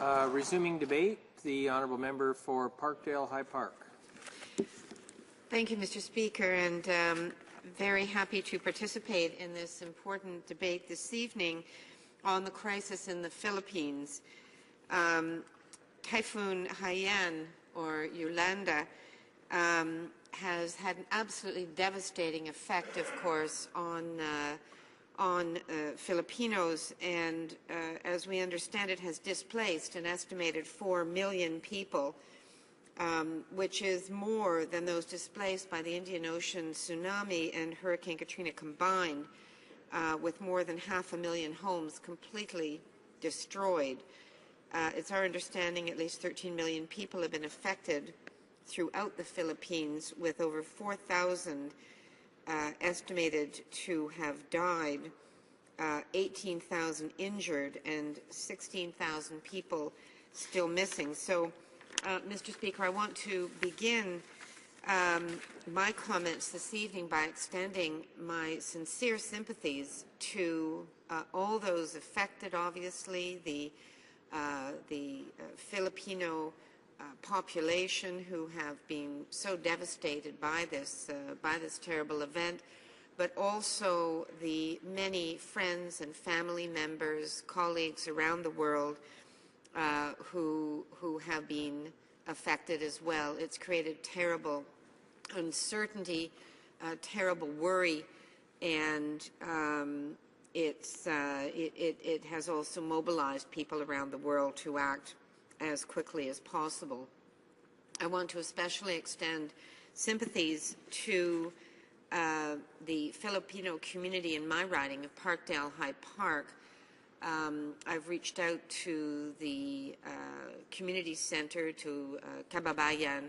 Resuming debate, the honourable member for Parkdale-High Park. Thank you, Mr. Speaker, and very happy to participate in this important debate this evening on the crisis in the Philippines. Typhoon Haiyan, or Yolanda, has had an absolutely devastating effect, of course, on Filipinos, and as we understand it, has displaced an estimated 4 million people, which is more than those displaced by the Indian Ocean tsunami and Hurricane Katrina combined, with more than 500,000 homes completely destroyed. It's our understanding at least 13 million people have been affected throughout the Philippines, with over 4,000 estimated to have died, 18,000 injured, and 16,000 people still missing. So, Mr. Speaker, I want to begin my comments this evening by extending my sincere sympathies to all those affected, obviously, the Filipino population who have been so devastated by this terrible event, but also the many friends and family members, colleagues around the world who have been affected as well. It's created terrible uncertainty, terrible worry, and it has also mobilized people around the world to act as quickly as possible. I want to especially extend sympathies to the Filipino community in my riding of Parkdale-High Park. I've reached out to the community center, to Kababayan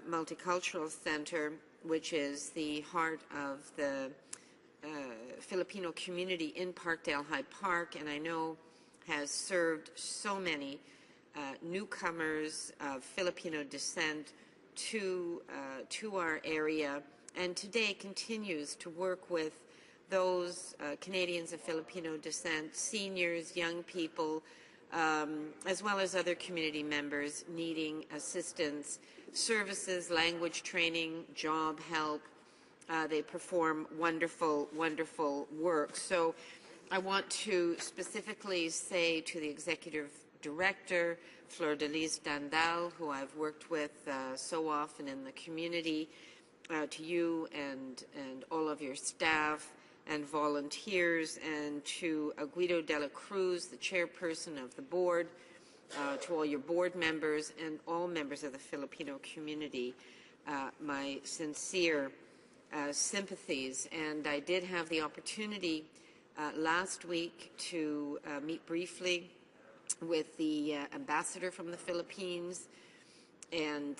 Multicultural Center, which is the heart of the Filipino community in Parkdale-High Park, and I know has served so many newcomers of Filipino descent to our area, and today continues to work with those Canadians of Filipino descent, seniors, young people, as well as other community members needing assistance, services, language training, job help. They perform wonderful, wonderful work. So I want to specifically say to the Executive Director, Fleur de Lis Dandal, who I've worked with so often in the community, to you and all of your staff and volunteers, and to Guido de la Cruz, the chairperson of the board, to all your board members and all members of the Filipino community, my sincere sympathies. And I did have the opportunity last week to meet briefly with the ambassador from the Philippines, and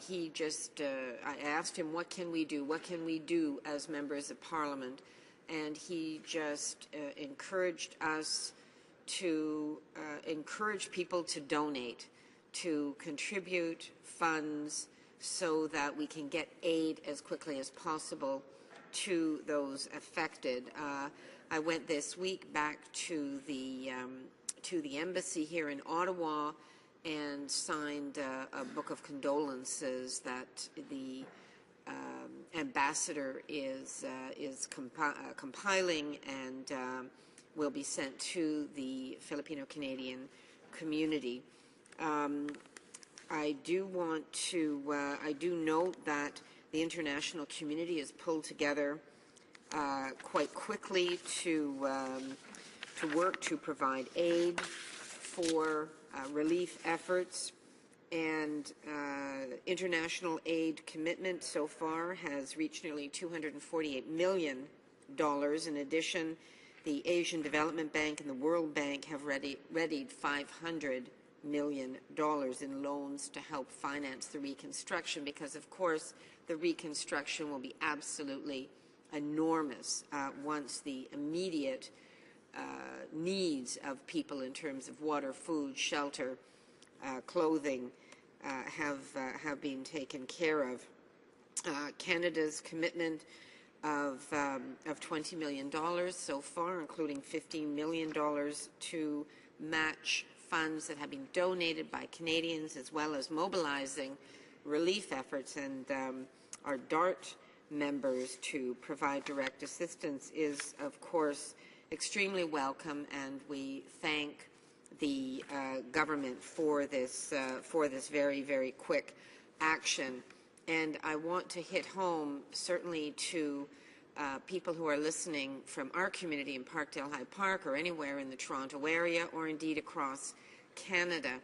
he just, I asked him, what can we do? What can we do as members of Parliament? And he just encouraged us to encourage people to donate, to contribute funds so that we can get aid as quickly as possible to those affected. I went this week back to the embassy here in Ottawa and signed a book of condolences that the ambassador is compiling and will be sent to the Filipino-Canadian community. I do want to, I do note that the international community has pulled together quite quickly to work to provide aid for relief efforts, and international aid commitment so far has reached nearly $248 million. In addition, the Asian Development Bank and the World Bank have readied $500 million in loans to help finance the reconstruction, because of course the reconstruction will be absolutely enormous once the immediate needs of people in terms of water, food, shelter, clothing have been taken care of. Canada's commitment of $20 million so far, including $15 million to match funds that have been donated by Canadians, as well as mobilizing relief efforts and our DART members to provide direct assistance is, of course, extremely welcome, and we thank the government for this very, very quick action. And I want to hit home, certainly to people who are listening from our community in Parkdale-High Park or anywhere in the Toronto area or indeed across Canada.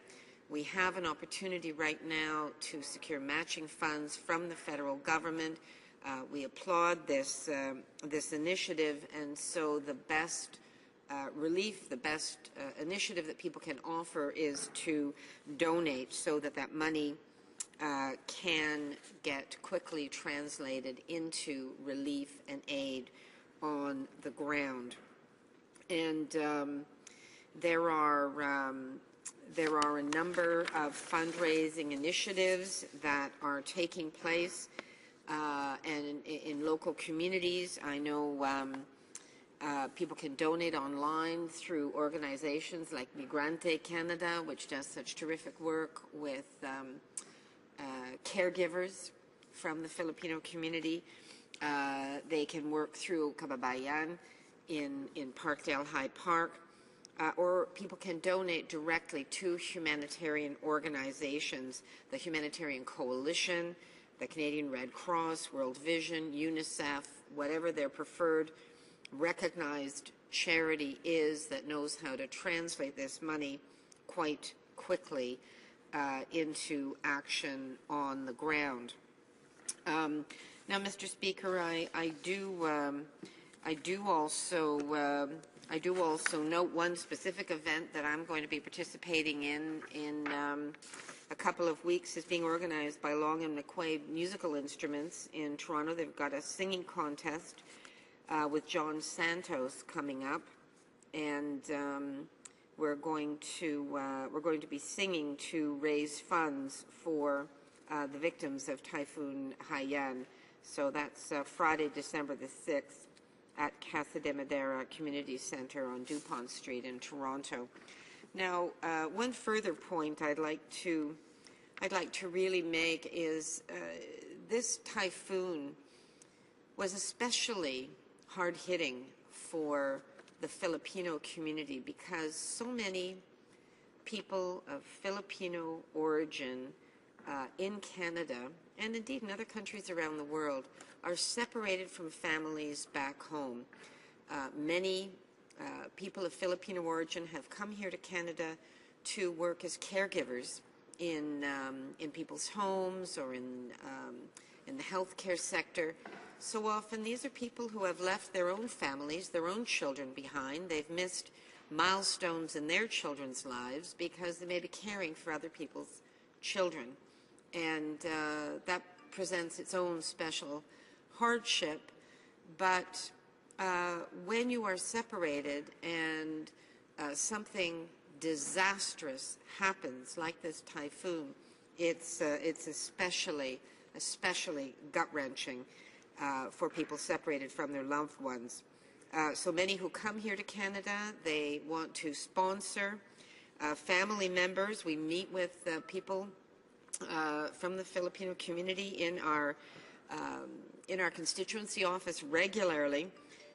We have an opportunity right now to secure matching funds from the federal government. We applaud this initiative, and so the best relief, the best initiative that people can offer is to donate so that that money can get quickly translated into relief and aid on the ground. And there are a number of fundraising initiatives that are taking place and in local communities. I know people can donate online through organizations like Migrante Canada, which does such terrific work with caregivers from the Filipino community. They can work through Kababayan in Parkdale-High Park, or people can donate directly to humanitarian organizations, the Humanitarian Coalition, the Canadian Red Cross, World Vision, UNICEF, whatever their preferred recognized charity is that knows how to translate this money quite quickly into action on the ground. Now, Mr. Speaker, I do also note one specific event that I'm going to be participating in a couple of weeks. Is being organized by Long and McQuaid Musical Instruments in Toronto. They've got a singing contest with John Santos coming up, and we're going to be singing to raise funds for the victims of Typhoon Haiyan. So that's Friday, December the 6th at Casa de Madera Community Centre on Dupont Street in Toronto. Now, one further point I'd like to really make is this typhoon was especially hard-hitting for the Filipino community because so many people of Filipino origin in Canada and indeed in other countries around the world are separated from families back home. Many people of Filipino origin have come here to Canada to work as caregivers in people's homes or in the healthcare sector. So often these are people who have left their own families, their own children behind. They've missed milestones in their children's lives because they may be caring for other people's children. And that presents its own special hardship. But when you are separated and something disastrous happens, like this typhoon, it's especially gut-wrenching for people separated from their loved ones. So many who come here to Canada, they want to sponsor family members. We meet with people from the Filipino community in our constituency office regularly.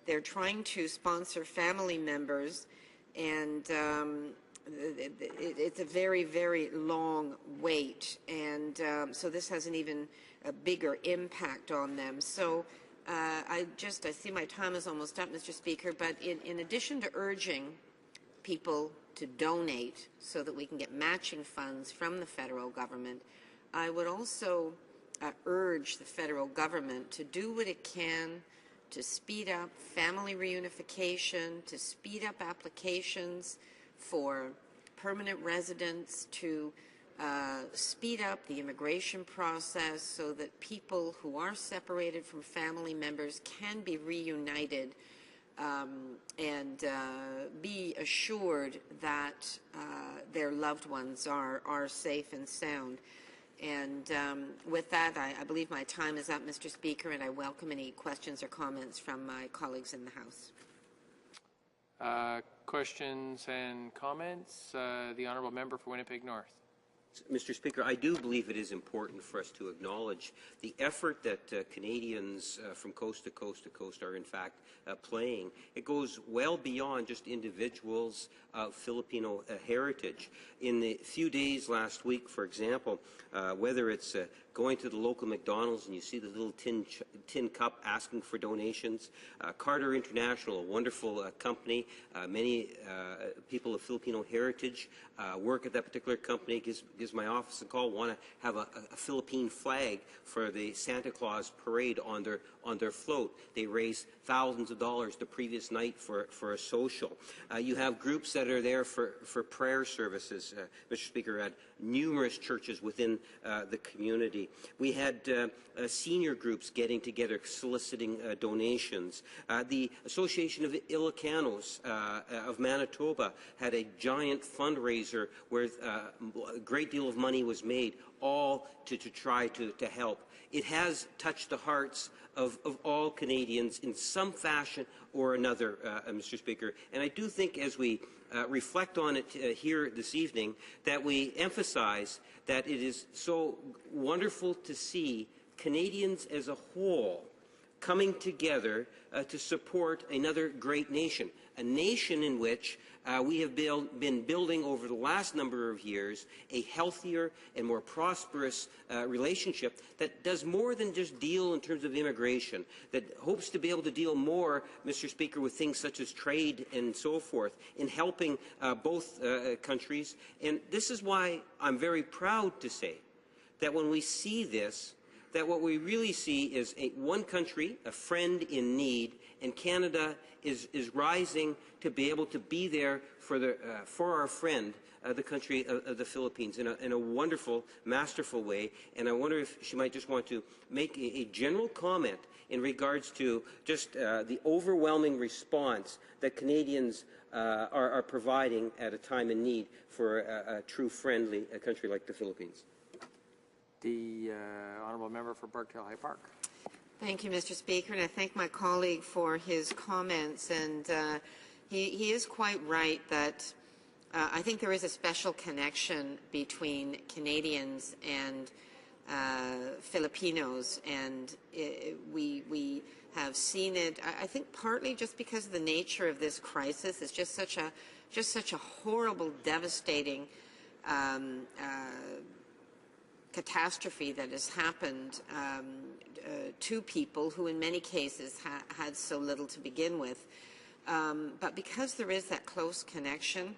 They're trying to sponsor family members, and it's a very, very long wait, and so this has an even a bigger impact on them. So I see my time is almost up, Mr. Speaker, but in addition to urging people to donate so that we can get matching funds from the federal government, I would also urge the federal government to do what it can to speed up family reunification, to speed up applications for permanent residents, to speed up the immigration process so that people who are separated from family members can be reunited and be assured that their loved ones are safe and sound. And with that, I believe my time is up, Mr. Speaker, and I welcome any questions or comments from my colleagues in the House. Questions and comments? The Honourable Member for Winnipeg North. Mr. Speaker, I do believe it is important for us to acknowledge the effort that Canadians from coast to coast are in fact playing. It goes well beyond just individuals of Filipino heritage. In the few days last week, for example, whether it's going to the local McDonald's and you see the little tin cup asking for donations, Carter International, a wonderful company, many people of Filipino heritage work at that particular company, gives my office a call, want to have a Philippine flag for the Santa Claus parade on their float. They raised thousands of dollars the previous night for a social. You have groups that are there for prayer services, Mr. Speaker, at numerous churches within the community. We had senior groups getting together, soliciting donations. The Association of Ilocanos of Manitoba had a giant fundraiser where a great deal of money was made, all to try to help. It has touched the hearts of all Canadians in some fashion or another, Mr. Speaker. And I do think as we reflect on it here this evening, that we emphasize that it is so wonderful to see Canadians as a whole coming together to support another great nation, a nation in which we have been building over the last number of years a healthier and more prosperous relationship that does more than just deal in terms of immigration, that hopes to be able to deal more, Mr. Speaker, with things such as trade and so forth, in helping both countries. And this is why I'm very proud to say that when we see this, that what we really see is one country, a friend in need, and Canada is rising to be able to be there for our friend, the country of the Philippines, in a wonderful, masterful way. And I wonder if she might just want to make a general comment in regards to just the overwhelming response that Canadians are providing at a time in need for a true friendly country like the Philippines. The Honourable Member for Parkdale-High Park. Thank you, Mr. Speaker, and I thank my colleague for his comments. And he is quite right that I think there is a special connection between Canadians and Filipinos, and we have seen it. I think partly just because of the nature of this crisis. It's just such a horrible, devastating catastrophe that has happened to people who in many cases had so little to begin with. But because there is that close connection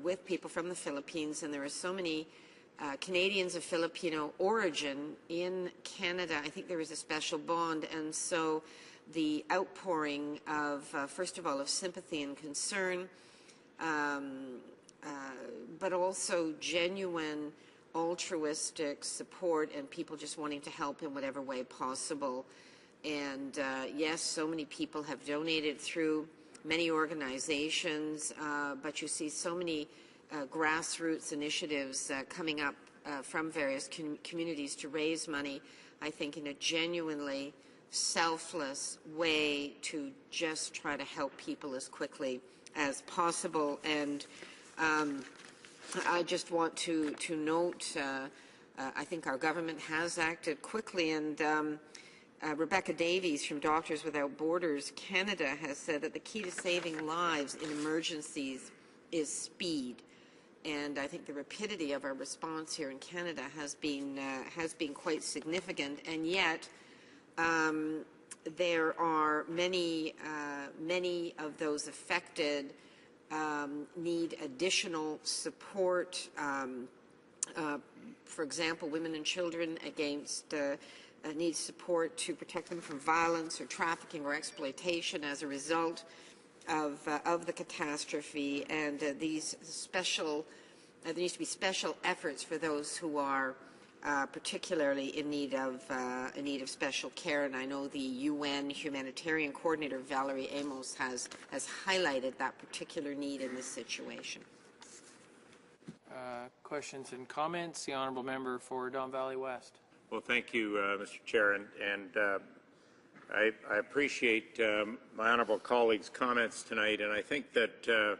with people from the Philippines, and there are so many Canadians of Filipino origin in Canada, I think there is a special bond. And so the outpouring of, first of all, of sympathy and concern, but also genuine altruistic support and people just wanting to help in whatever way possible. And yes, so many people have donated through many organizations, but you see so many grassroots initiatives coming up from various communities to raise money, I think, in a genuinely selfless way to just try to help people as quickly as possible. And I just want to note, I think our government has acted quickly, and Rebecca Davies from Doctors Without Borders Canada has said that the key to saving lives in emergencies is speed. And I think the rapidity of our response here in Canada has been quite significant, and yet there are many of those affected need additional support. For example, women and children need support to protect them from violence or trafficking or exploitation as a result of the catastrophe. And there needs to be special efforts for those who are particularly in need of special care. And I know the UN humanitarian coordinator Valerie Amos has highlighted that particular need in this situation. Questions and comments? The Honourable Member for Don Valley West. Well, thank you, Mr. Chair, and I appreciate my honourable colleague's comments tonight, and I think that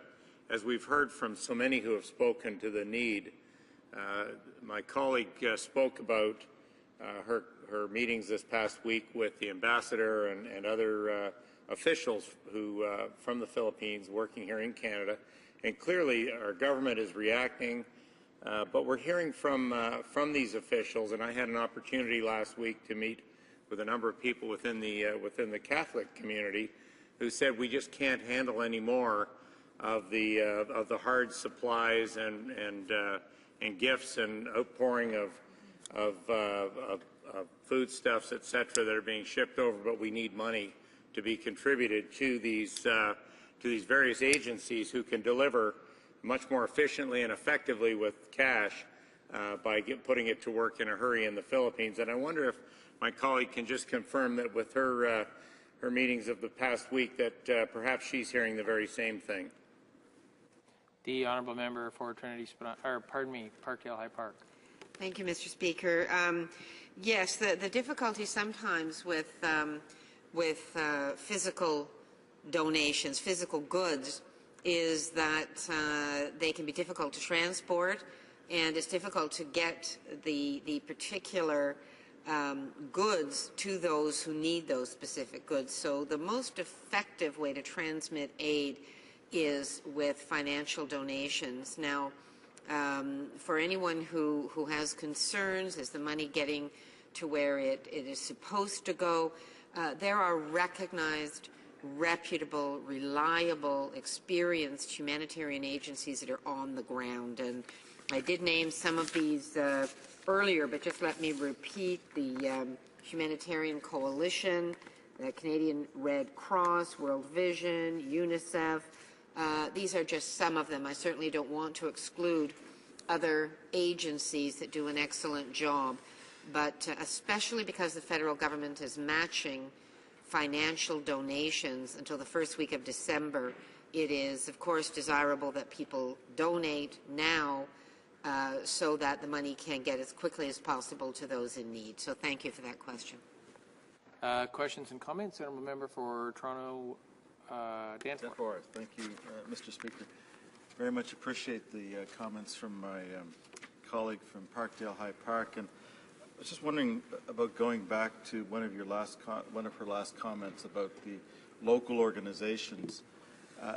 as we've heard from so many who have spoken to the need, my colleague spoke about her meetings this past week with the ambassador and other officials who from the Philippines working here in Canada, and clearly our government is reacting. But we're hearing from these officials, and I had an opportunity last week to meet with a number of people within the Catholic community who said we just can't handle any more of the hard supplies and gifts and outpouring of foodstuffs, etc., that are being shipped over, but we need money to be contributed to these various agencies who can deliver much more efficiently and effectively with cash by putting it to work in a hurry in the Philippines. And I wonder if my colleague can just confirm that with her meetings of the past week that perhaps she's hearing the very same thing. The honourable member for Parkdale-High Park. Thank you, Mr. Speaker. Yes, the difficulty sometimes with physical donations, physical goods, is that they can be difficult to transport, and it's difficult to get the particular goods to those who need those specific goods. So the most effective way to transmit aid is with financial donations. Now, for anyone who has concerns, is the money getting to where it is supposed to go, there are recognized, reputable, reliable, experienced humanitarian agencies that are on the ground. And I did name some of these earlier, but just let me repeat: the Humanitarian Coalition, the Canadian Red Cross, World Vision, UNICEF. These are just some of them. I certainly don't want to exclude other agencies that do an excellent job, but especially because the federal government is matching financial donations until the first week of December, it is, of course, desirable that people donate now so that the money can get as quickly as possible to those in need. So thank you for that question. Questions and comments? Honourable member for Toronto, Danforth. Thank you, Mr. Speaker. Very much appreciate the comments from my colleague from Parkdale-High Park, and I was just wondering about going back to one of her last comments about the local organizations,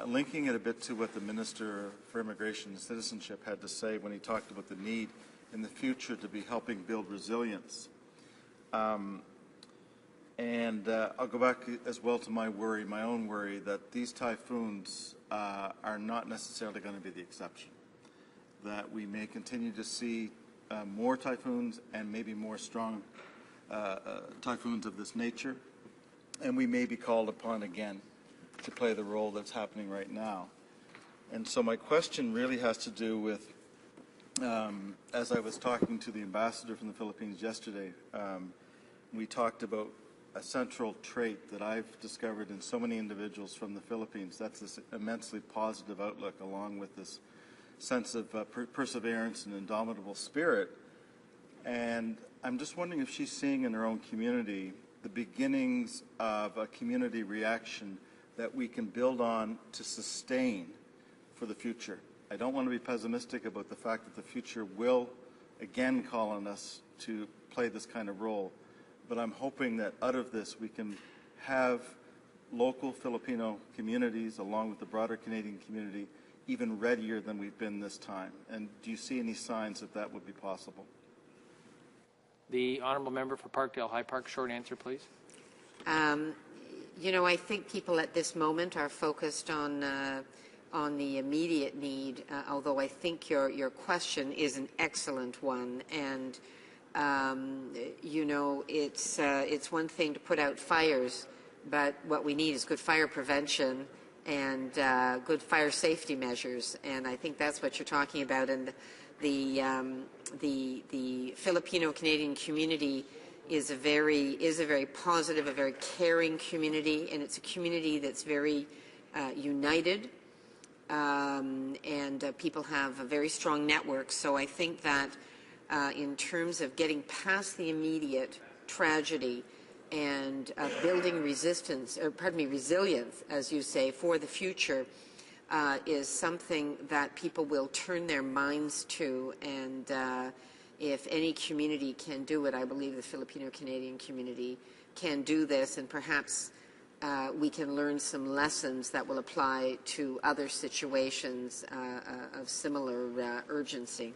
linking it a bit to what the Minister for Immigration and Citizenship had to say when he talked about the need in the future to be helping build resilience. And I'll go back as well to my own worry, that these typhoons are not necessarily going to be the exception, that we may continue to see more typhoons and maybe more strong typhoons of this nature, and we may be called upon again to play the role that's happening right now. And so my question really has to do with, as I was talking to the ambassador from the Philippines yesterday, we talked about a central trait that I've discovered in so many individuals from the Philippines. That's this immensely positive outlook, along with this sense of perseverance and indomitable spirit. And I'm just wondering if she's seeing in her own community the beginnings of a community reaction that we can build on to sustain for the future. I don't want to be pessimistic about the fact that the future will again call on us to play this kind of role, but I'm hoping that out of this we can have local Filipino communities along with the broader Canadian community even readier than we've been this time. And do you see any signs that that would be possible? The honourable member for Parkdale-High Park, short answer, please. You know, I think people at this moment are focused on the immediate need, although I think your question is an excellent one. And you know, it's one thing to put out fires, but what we need is good fire prevention and good fire safety measures. And I think that's what you're talking about. And the Filipino Canadian community is a very positive, a very caring community, and it's a community that's very united, and people have a very strong network. So I think that in terms of getting past the immediate tragedy, and building resilience, as you say, for the future is something that people will turn their minds to. And if any community can do it, I believe the Filipino-Canadian community can do this, and perhaps we can learn some lessons that will apply to other situations of similar urgency.